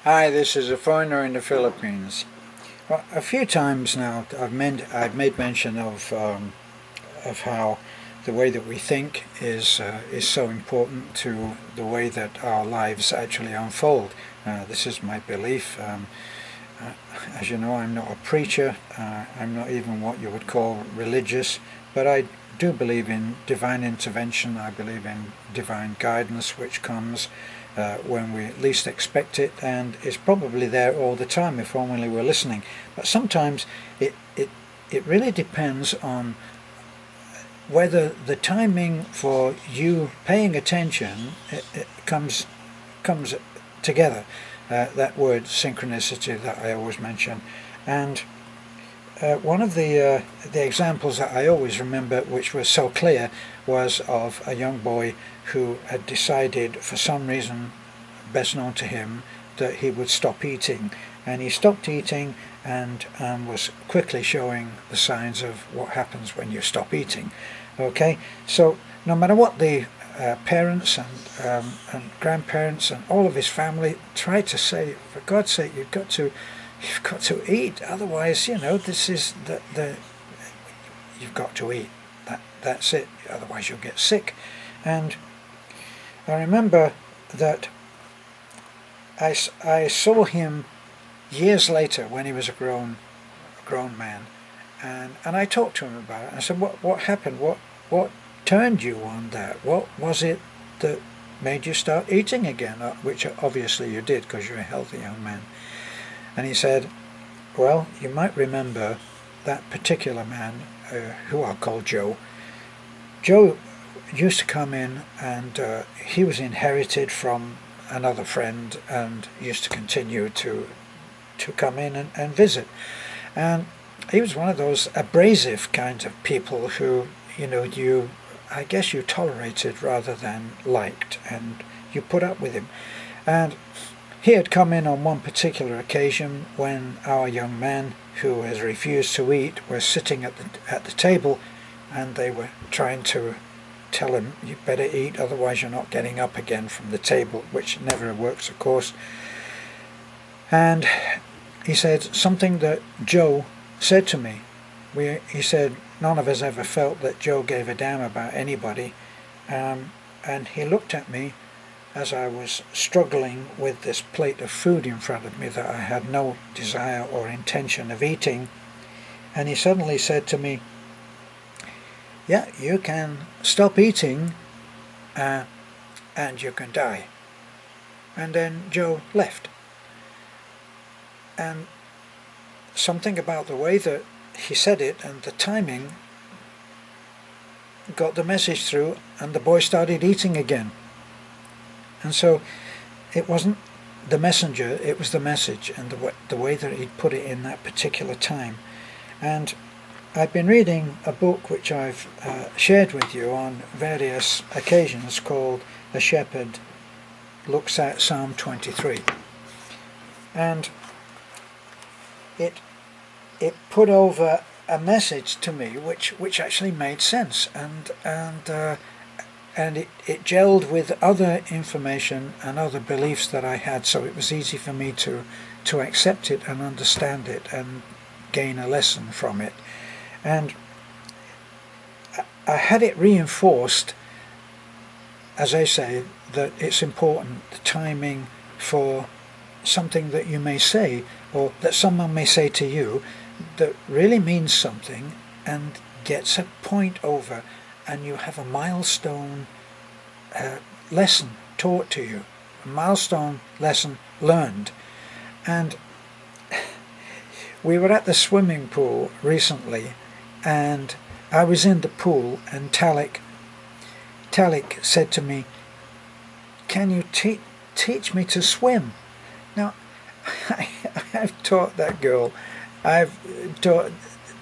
Hi, this is a foreigner in the Philippines. Well, a few times now I've made mention of how the way that we think is so important to the way that our lives actually unfold. This is my belief. Uh, as you know, I'm not a preacher. I'm not even what you would call religious, but I do believe in divine intervention. I believe in divine guidance, which comes when we least expect it, and is probably there all the time if only we're listening. But sometimes it really depends on whether the timing for you paying attention it comes together. That word synchronicity that I always mention, and one of the examples that I always remember, which was so clear, was of a young boy who had decided, for some reason best known to him, that he would stop eating. And he stopped eating and was quickly showing the signs of what happens when you stop eating. Okay, so no matter what the parents and grandparents and all of his family tried to say, for God's sake, you've got to eat. Otherwise, this is the you've got to eat. That's it. Otherwise, you'll get sick. And I remember that I saw him years later when he was a grown man, and I talked to him about it. I said, what happened? What turned you on that? What was it that made you start eating again? Which obviously you did, because you're a healthy young man. And he said, well, you might remember that particular man, who I'll call Joe. Joe used to come in, and he was inherited from another friend, and used to continue to come in and visit. And he was one of those abrasive kinds of people who, I guess you tolerated rather than liked, and you put up with him. And he had come in on one particular occasion when our young man, who has refused to eat, was sitting at the table, and they were trying to tell him, you better eat, otherwise you're not getting up again from the table, which never works, of course. And he said something that Joe said to me. He said none of us ever felt that Joe gave a damn about anybody, and he looked at me as I was struggling with this plate of food in front of me that I had no desire or intention of eating, and he suddenly said to me, yeah, you can stop eating and you can die. And then Joe left. And something about the way that he said it and the timing got the message through, and the boy started eating again. And so it wasn't the messenger, it was the message, and the way that he'd put it in that particular time. And I've been reading a book which I've shared with you on various occasions, called A Shepherd Looks at Psalm 23. And it put over a message to me which actually made sense, and it gelled with other information and other beliefs that I had, so it was easy for me to accept it and understand it and gain a lesson from it. And I had it reinforced, as I say, that it's important, the timing for something that you may say, or that someone may say to you, that really means something and gets a point over, and you have a milestone lesson taught to you, a milestone lesson learned. And we were at the swimming pool recently, and I was in the pool, and Talik said to me, can you teach me to swim? Now, I've taught that girl, I've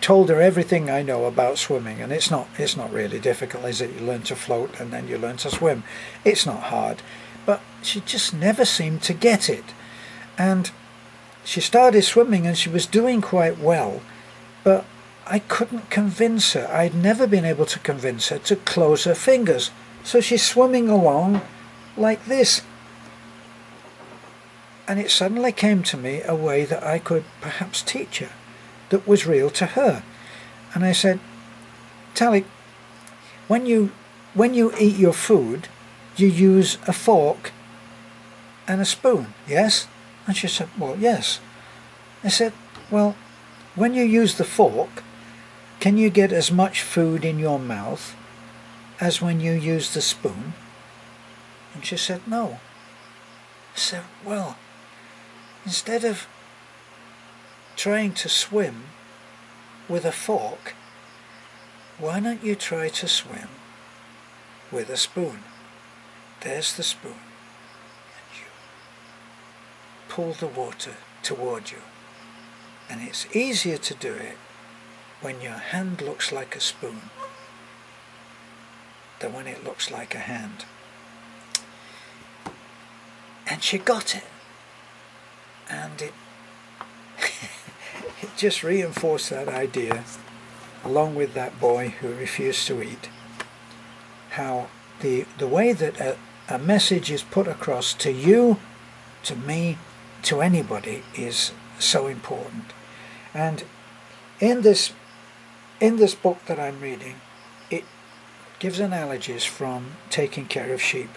told her everything I know about swimming, and it's not really difficult, is it? You learn to float and then you learn to swim. It's not hard, but she just never seemed to get it. And she started swimming, and she was doing quite well, but I couldn't convince her. I'd never been able to convince her to close her fingers. So she's swimming along like this. And it suddenly came to me a way that I could perhaps teach her, that was real to her. And I said, Talik, when you eat your food, you use a fork and a spoon, yes? And she said, well, yes. I said, well, when you use the fork, can you get as much food in your mouth as when you use the spoon? And she said, no. I said, well, instead of trying to swim with a fork, why don't you try to swim with a spoon? There's the spoon. And you pull the water toward you. And it's easier to do it when your hand looks like a spoon than when it looks like a hand. And she got it. And it it just reinforced that idea, along with that boy who refused to eat, how the way that a message is put across to you, to me, to anybody is so important. And in this book that I'm reading, it gives analogies from taking care of sheep,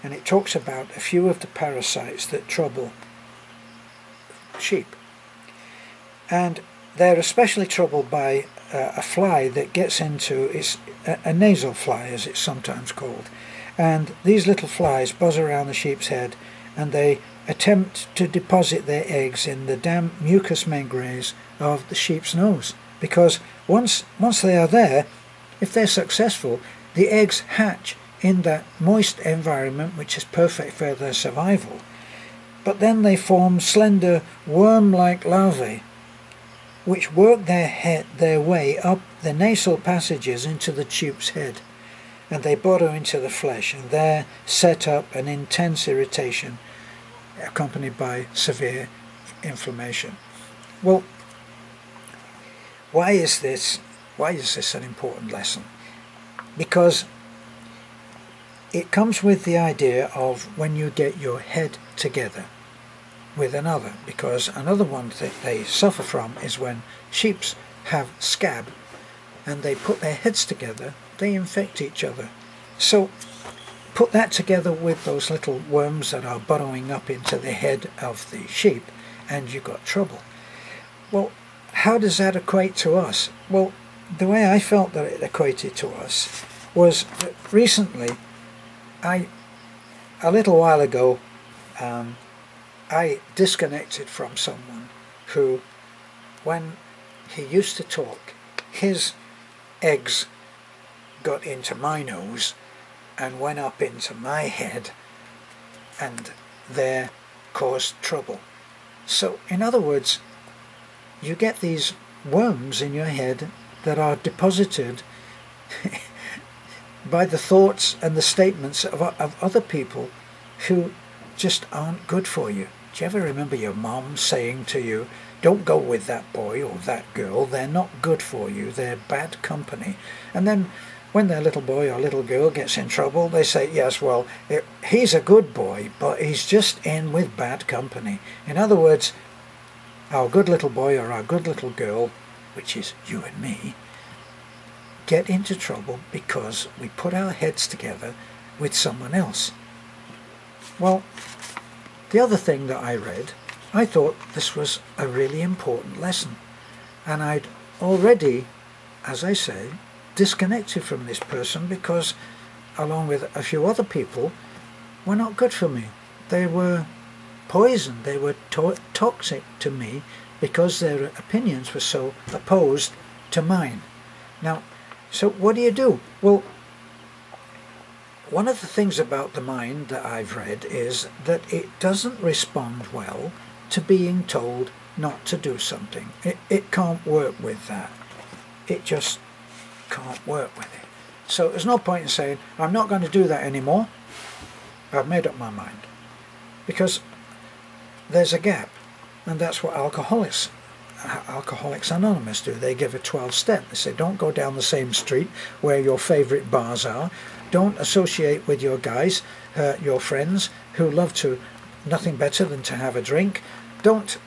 and it talks about a few of the parasites that trouble sheep. And they're especially troubled by a fly that gets into, it's a nasal fly as it's sometimes called, and these little flies buzz around the sheep's head and they attempt to deposit their eggs in the damp mucous membranes of the sheep's nose, because once they are there, if they're successful, the eggs hatch in that moist environment which is perfect for their survival. But then they form slender worm-like larvae which work their way up the nasal passages into the sheep's head, and they burrow into the flesh, and there set up an intense irritation accompanied by severe inflammation. Well, why is this an important lesson? Because it comes with the idea of when you get your head together with another, because another one that they suffer from is when sheep have scab and they put their heads together, they infect each other. So put that together with those little worms that are burrowing up into the head of the sheep and you've got trouble. Well, how does that equate to us? Well, the way I felt that it equated to us was that recently, a little while ago, I disconnected from someone who, when he used to talk, his eggs got into my nose and went up into my head and there caused trouble. So, in other words, you get these worms in your head that are deposited by the thoughts and the statements of other people who just aren't good for you. Do you ever remember your mom saying to you, don't go with that boy or that girl, they're not good for you, they're bad company? And then when their little boy or little girl gets in trouble, they say, yes, well, he's a good boy, but he's just in with bad company. In other words, our good little boy or our good little girl, which is you and me, get into trouble because we put our heads together with someone else. Well, the other thing that I read, I thought this was a really important lesson. And I'd already, as I say, disconnected from this person because, along with a few other people, were not good for me. They were poison, they were toxic to me because their opinions were so opposed to mine. Now, so what do? Well, one of the things about the mind that I've read is that it doesn't respond well to being told not to do something. It can't work with that. It just can't work with it. So there's no point in saying, I'm not going to do that anymore. I've made up my mind. Because there's a gap. And that's what Alcoholics Anonymous do. They give a 12-step. They say, don't go down the same street where your favourite bars are. Don't associate with your guys, your friends, who love to nothing better than to have a drink. Don't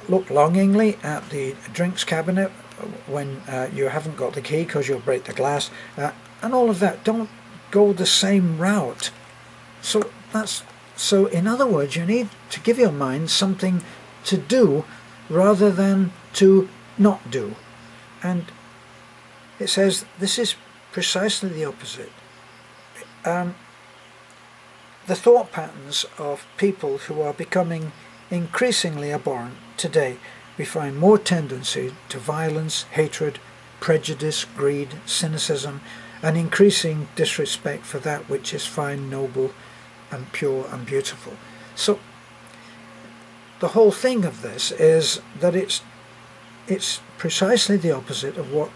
look longingly at the drinks cabinet when you haven't got the key because you'll break the glass, and all of that. Don't go the same route. So in other words, you need to give your mind something to do rather than to not do. And it says this is precisely the opposite. The thought patterns of people who are becoming increasingly abhorrent today, we find more tendency to violence, hatred, prejudice, greed, cynicism, and increasing disrespect for that which is fine, noble, and pure and beautiful. So the whole thing of this is that it's precisely the opposite of what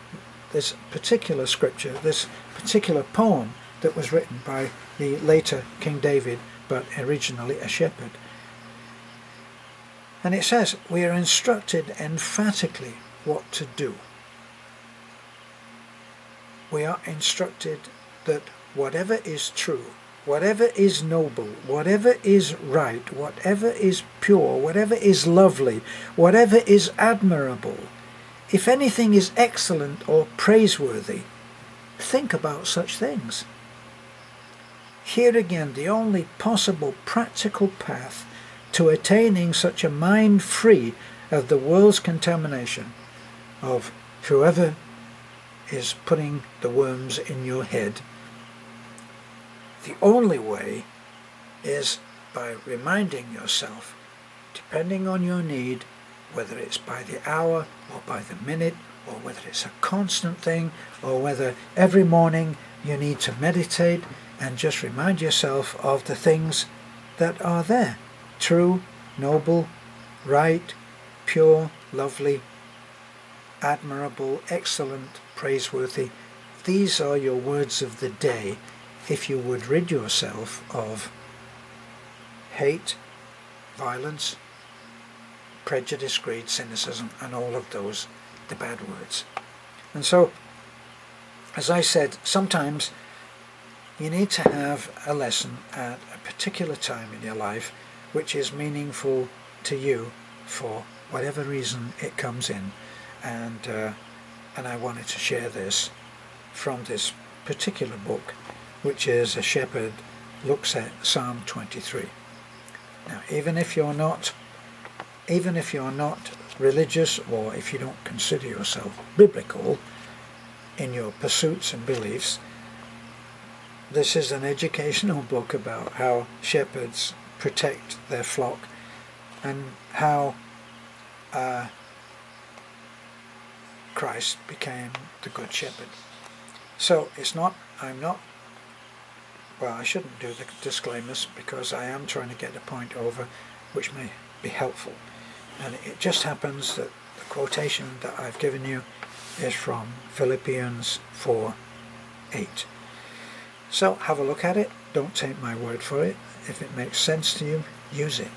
this particular scripture, this particular poem that was written by the later King David, but originally a shepherd. And it says, we are instructed emphatically what to do. We are instructed that whatever is true, whatever is noble, whatever is right, whatever is pure, whatever is lovely, whatever is admirable, if anything is excellent or praiseworthy, think about such things. Here again, the only possible practical path to attaining such a mind free of the world's contamination of whoever is putting the worms in your head, the only way is by reminding yourself, depending on your need, whether it's by the hour or by the minute, or whether it's a constant thing, or whether every morning you need to meditate and just remind yourself of the things that are there. True, noble, right, pure, lovely, admirable, excellent, praiseworthy. These are your words of the day if you would rid yourself of hate, violence, prejudice, greed, cynicism, and all of those, the bad words. And so, as I said, sometimes you need to have a lesson at a particular time in your life which is meaningful to you for whatever reason it comes in. And I wanted to share this from this particular book, which is A Shepherd Looks at Psalm 23. Now, even if you're not religious, or if you don't consider yourself biblical in your pursuits and beliefs, this is an educational book about how shepherds protect their flock and how Christ became the good shepherd. So I shouldn't do the disclaimers because I am trying to get a point over which may be helpful. And it just happens that the quotation that I've given you is from Philippians 4:8. So have a look at it. Don't take my word for it. If it makes sense to you, use it.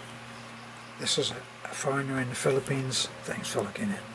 This is a foreigner in the Philippines. Thanks for looking in.